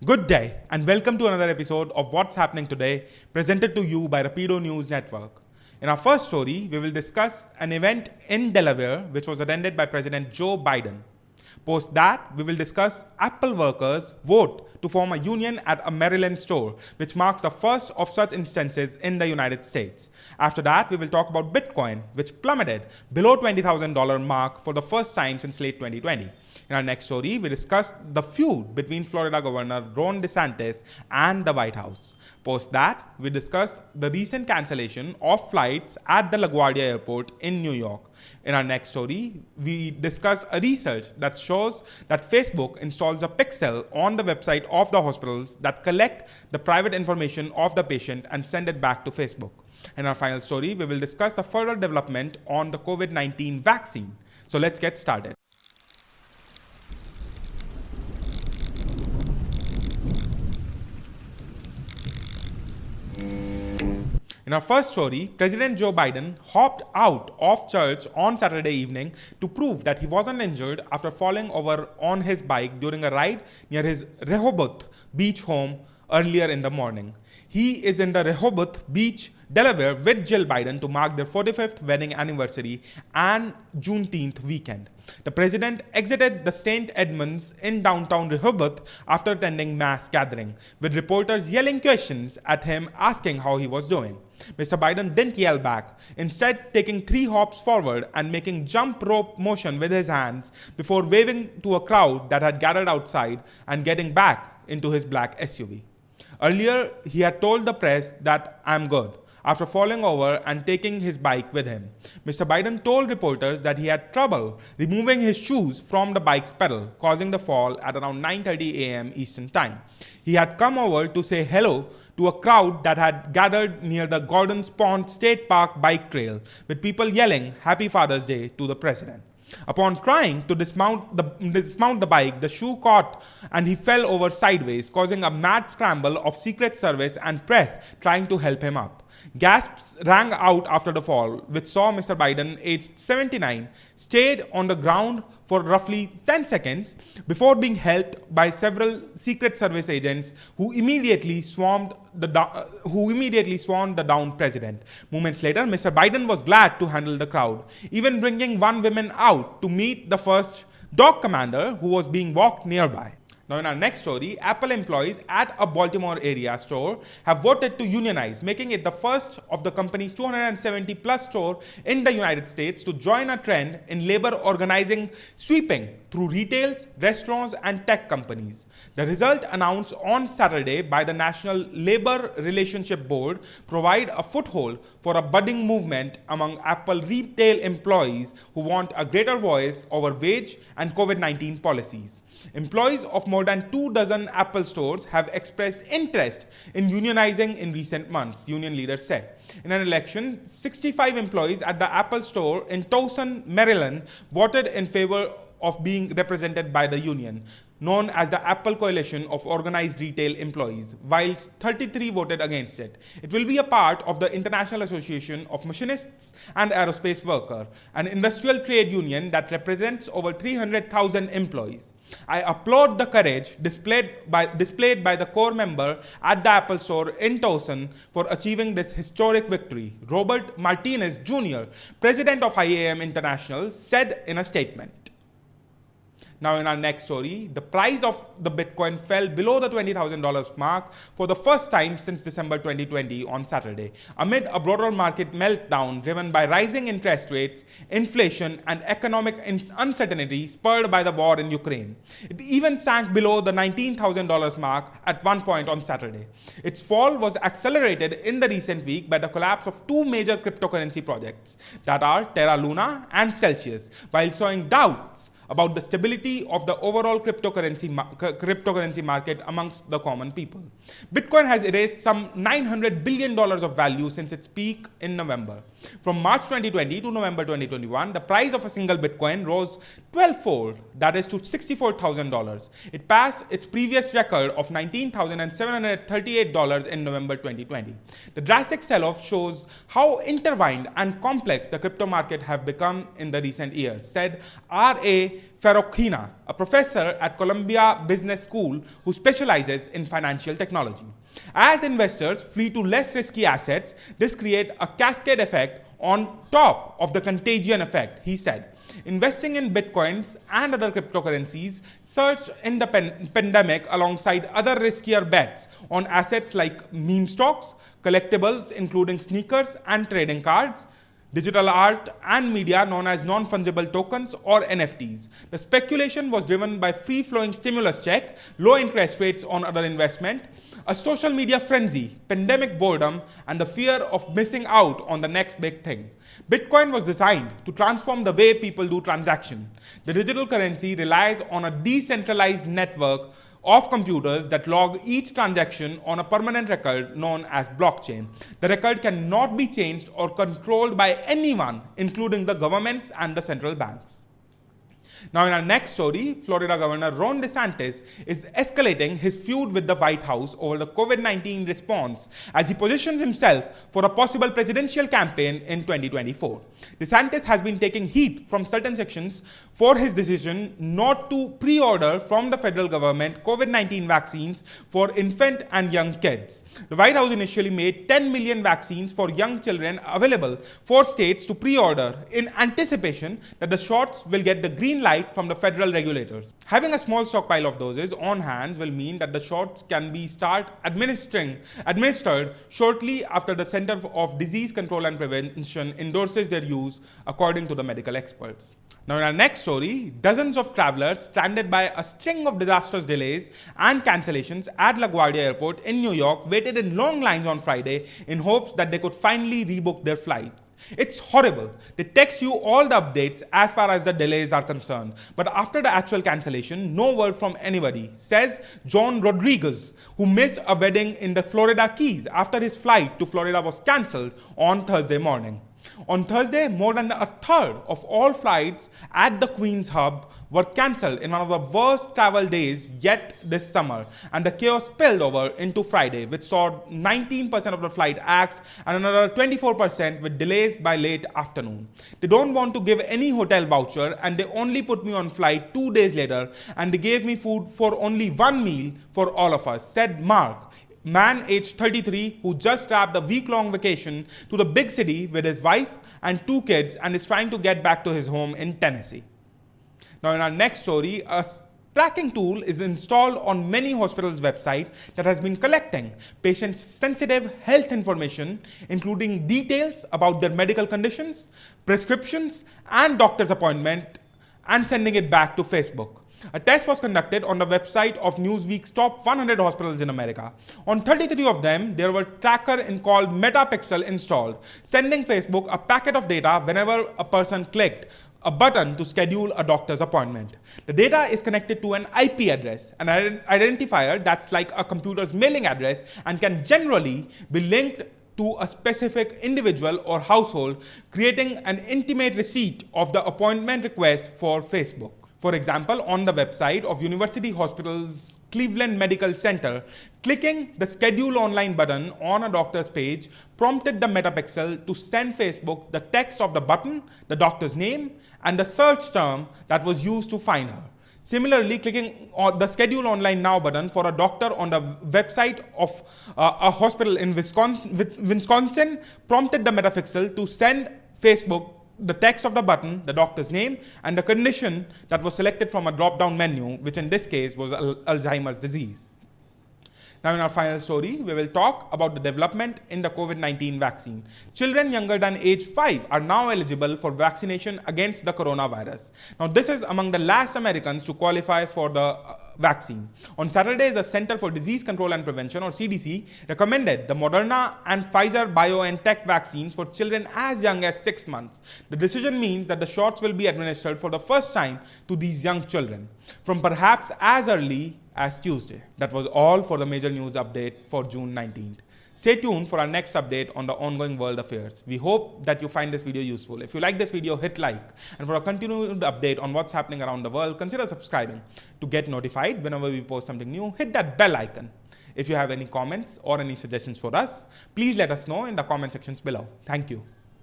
Good day and welcome to another episode of What's Happening Today, presented to you by Rapido News Network. In our first story, we will discuss an event in Delaware which was attended by President Joe Biden. Post that, we will discuss Apple workers vote to form a union at a Maryland store, which marks the first of such instances in the United States. After that, we will talk about Bitcoin, which plummeted below $20,000 mark for the first time since late 2020. In our next story, we discuss the feud between Florida Governor Ron DeSantis and the White House. Post that, we discuss the recent cancellation of flights at the Laguardia Airport in New York. In our next story, we discuss a research that shows that Facebook installs a pixel on the website of the hospitals that collect the private information of the patient and send it back to Facebook. In our final story, we will discuss the further development on the COVID-19 vaccine. So let's get started. In our first story, President Joe Biden hopped out of church on Saturday evening to prove that he wasn't injured after falling over on his bike during a ride near his Rehoboth Beach home earlier in the morning. He is in the Rehoboth Beach, Delaware with Jill Biden to mark their 45th wedding anniversary and Juneteenth weekend. The president exited the St. Edmunds in downtown Rehoboth after attending mass gathering, with reporters yelling questions at him asking how he was doing. Mr. Biden didn't yell back, instead taking 3 hops forward and making jump rope motion with his hands before waving to a crowd that had gathered outside and getting back into his black SUV. Earlier, he had told the press that "I'm good" after falling over and taking his bike with him. Mr. Biden told reporters that he had trouble removing his shoes from the bike's pedal, causing the fall at around 9:30 a.m. Eastern Time. He had come over to say hello to a crowd that had gathered near the Gordon's Pond State Park bike trail, with people yelling "Happy Father's Day" to the president. Upon trying to dismount the bike, the shoe caught and he fell over sideways, causing a mad scramble of Secret Service and press trying to help him up. Gasps rang out after the fall, which saw Mr. Biden, aged 79, stayed on the ground for roughly 10 seconds before being helped by several Secret Service agents who immediately swarmed the downed president. Moments later, Mr. Biden was glad to handle the crowd, even bringing one woman out to meet the first dog commander who was being walked nearby. Now, in our next story, Apple employees at a Baltimore area store have voted to unionize, making it the first of the company's 270 plus stores in the United States to join a trend in labor organizing sweeping through retails, restaurants, and tech companies. The result, announced on Saturday by the National Labor Relationship Board, provide a foothold for a budding movement among Apple retail employees who want a greater voice over wage and COVID-19 policies. Employees of more than 2 dozen Apple stores have expressed interest in unionizing in recent months, union leaders said. In an election, 65 employees at the Apple store in Towson, Maryland, voted in favor of being represented by the union, known as the Apple Coalition of Organized Retail Employees, whilst 33 voted against it. It will be a part of the International Association of Machinists and Aerospace Workers, an industrial trade union that represents over 300,000 employees. I applaud the courage displayed by the core member at the Apple store in Towson for achieving this historic victory, Robert Martinez Jr., president of IAM International, said in a statement. Now, in our next story, the price of the Bitcoin fell below the $20,000 mark for the first time since December 2020 on Saturday, amid a broader market meltdown driven by rising interest rates, inflation, and economic uncertainty spurred by the war in Ukraine. It even sank below the $19,000 mark at one point on Saturday. Its fall was accelerated in the recent week by the collapse of 2 major cryptocurrency projects, that are Terra Luna and Celsius, while sowing doubts about the stability of the overall cryptocurrency market amongst the common people. Bitcoin has erased some $900 billion of value since its peak in November. From March 2020 to November 2021, the price of a single Bitcoin rose 12-fold, that is to $64,000. It passed its previous record of $19,738 in November 2020. The drastic sell-off shows how intertwined and complex the crypto market have become in the recent years, said R.A. Farrokhina, a professor at Columbia Business School who specializes in financial technology. As investors flee to less risky assets, this creates a cascade effect on top of the contagion effect, he said. Investing in bitcoins and other cryptocurrencies surged in the pandemic alongside other riskier bets on assets like meme stocks, collectibles including sneakers and trading cards, digital art and media known as non-fungible tokens or NFTs. The speculation was driven by free-flowing stimulus check, low interest rates on other investment, a social media frenzy, pandemic boredom, and the fear of missing out on the next big thing. Bitcoin was designed to transform the way people do transactions. The digital currency relies on a decentralized network of computers that log each transaction on a permanent record known as blockchain. The record cannot be changed or controlled by anyone, including the governments and the central banks. Now, in our next story, Florida Governor Ron DeSantis is escalating his feud with the White House over the COVID-19 response as he positions himself for a possible presidential campaign in 2024. DeSantis has been taking heat from certain sections for his decision not to pre-order from the federal government COVID-19 vaccines for infant and young kids. The White House initially made 10 million vaccines for young children available for states to pre-order in anticipation that the shots will get the green light from the federal regulators. Having a small stockpile of doses on hand will mean that the shots can be administered shortly after the Center for Disease Control and Prevention endorses their use, according to the medical experts. Now, in our next story, dozens of travelers stranded by a string of disastrous delays and cancellations at Laguardia Airport in New York waited in long lines on Friday in hopes that they could finally rebook their flight. It's horrible. They text you all the updates as far as the delays are concerned. But after the actual cancellation, no word from anybody, says John Rodriguez, who missed a wedding in the Florida Keys after his flight to Florida was cancelled on Thursday morning. On Thursday, more than a third of all flights at the Queen's hub were cancelled in one of the worst travel days yet this summer, and the chaos spilled over into Friday, which saw 19% of the flight axed and another 24% with delays by late afternoon. They don't want to give any hotel voucher, and they only put me on flight 2 days later, and they gave me food for only one meal for all of us, said Mark, man aged 33 who just wrapped a week-long vacation to the big city with his wife and 2 kids and is trying to get back to his home in Tennessee. Now, in our next story, a tracking tool is installed on many hospitals' websites that has been collecting patients' sensitive health information, including details about their medical conditions, prescriptions, and doctor's appointment, and sending it back to Facebook. A test was conducted on the website of Newsweek's top 100 hospitals in America. On 33 of them, there were a tracker called Metapixel installed, sending Facebook a packet of data whenever a person clicked a button to schedule a doctor's appointment. The data is connected to an IP address, an identifier that's like a computer's mailing address and can generally be linked to a specific individual or household, creating an intimate receipt of the appointment request for Facebook. For example, on the website of University Hospital's Cleveland Medical Center, clicking the Schedule Online button on a doctor's page prompted the Metapixel to send Facebook the text of the button, the doctor's name, and the search term that was used to find her. Similarly, clicking on the Schedule Online Now button for a doctor on the website of a hospital in Wisconsin prompted the Metapixel to send Facebook the text of the button, the doctor's name, and the condition that was selected from a drop-down menu, which in this case was Alzheimer's disease. Now, in our final story, we will talk about the development in the COVID-19 vaccine. Children younger than age 5 are now eligible for vaccination against the coronavirus. Now, this is among the last Americans to qualify for the vaccine. On Saturday, the Center for Disease Control and Prevention, or CDC, recommended the Moderna and Pfizer BioNTech vaccines for children as young as 6 months. The decision means that the shots will be administered for the first time to these young children, from perhaps as early as Tuesday. That was all for the major news update for June 19th. Stay tuned for our next update on the ongoing world affairs. We hope that you find this video useful. If you like this video, hit like. And for a continued update on what's happening around the world, consider subscribing. To get notified whenever we post something new, hit that bell icon. If you have any comments or any suggestions for us, please let us know in the comment sections below. Thank you.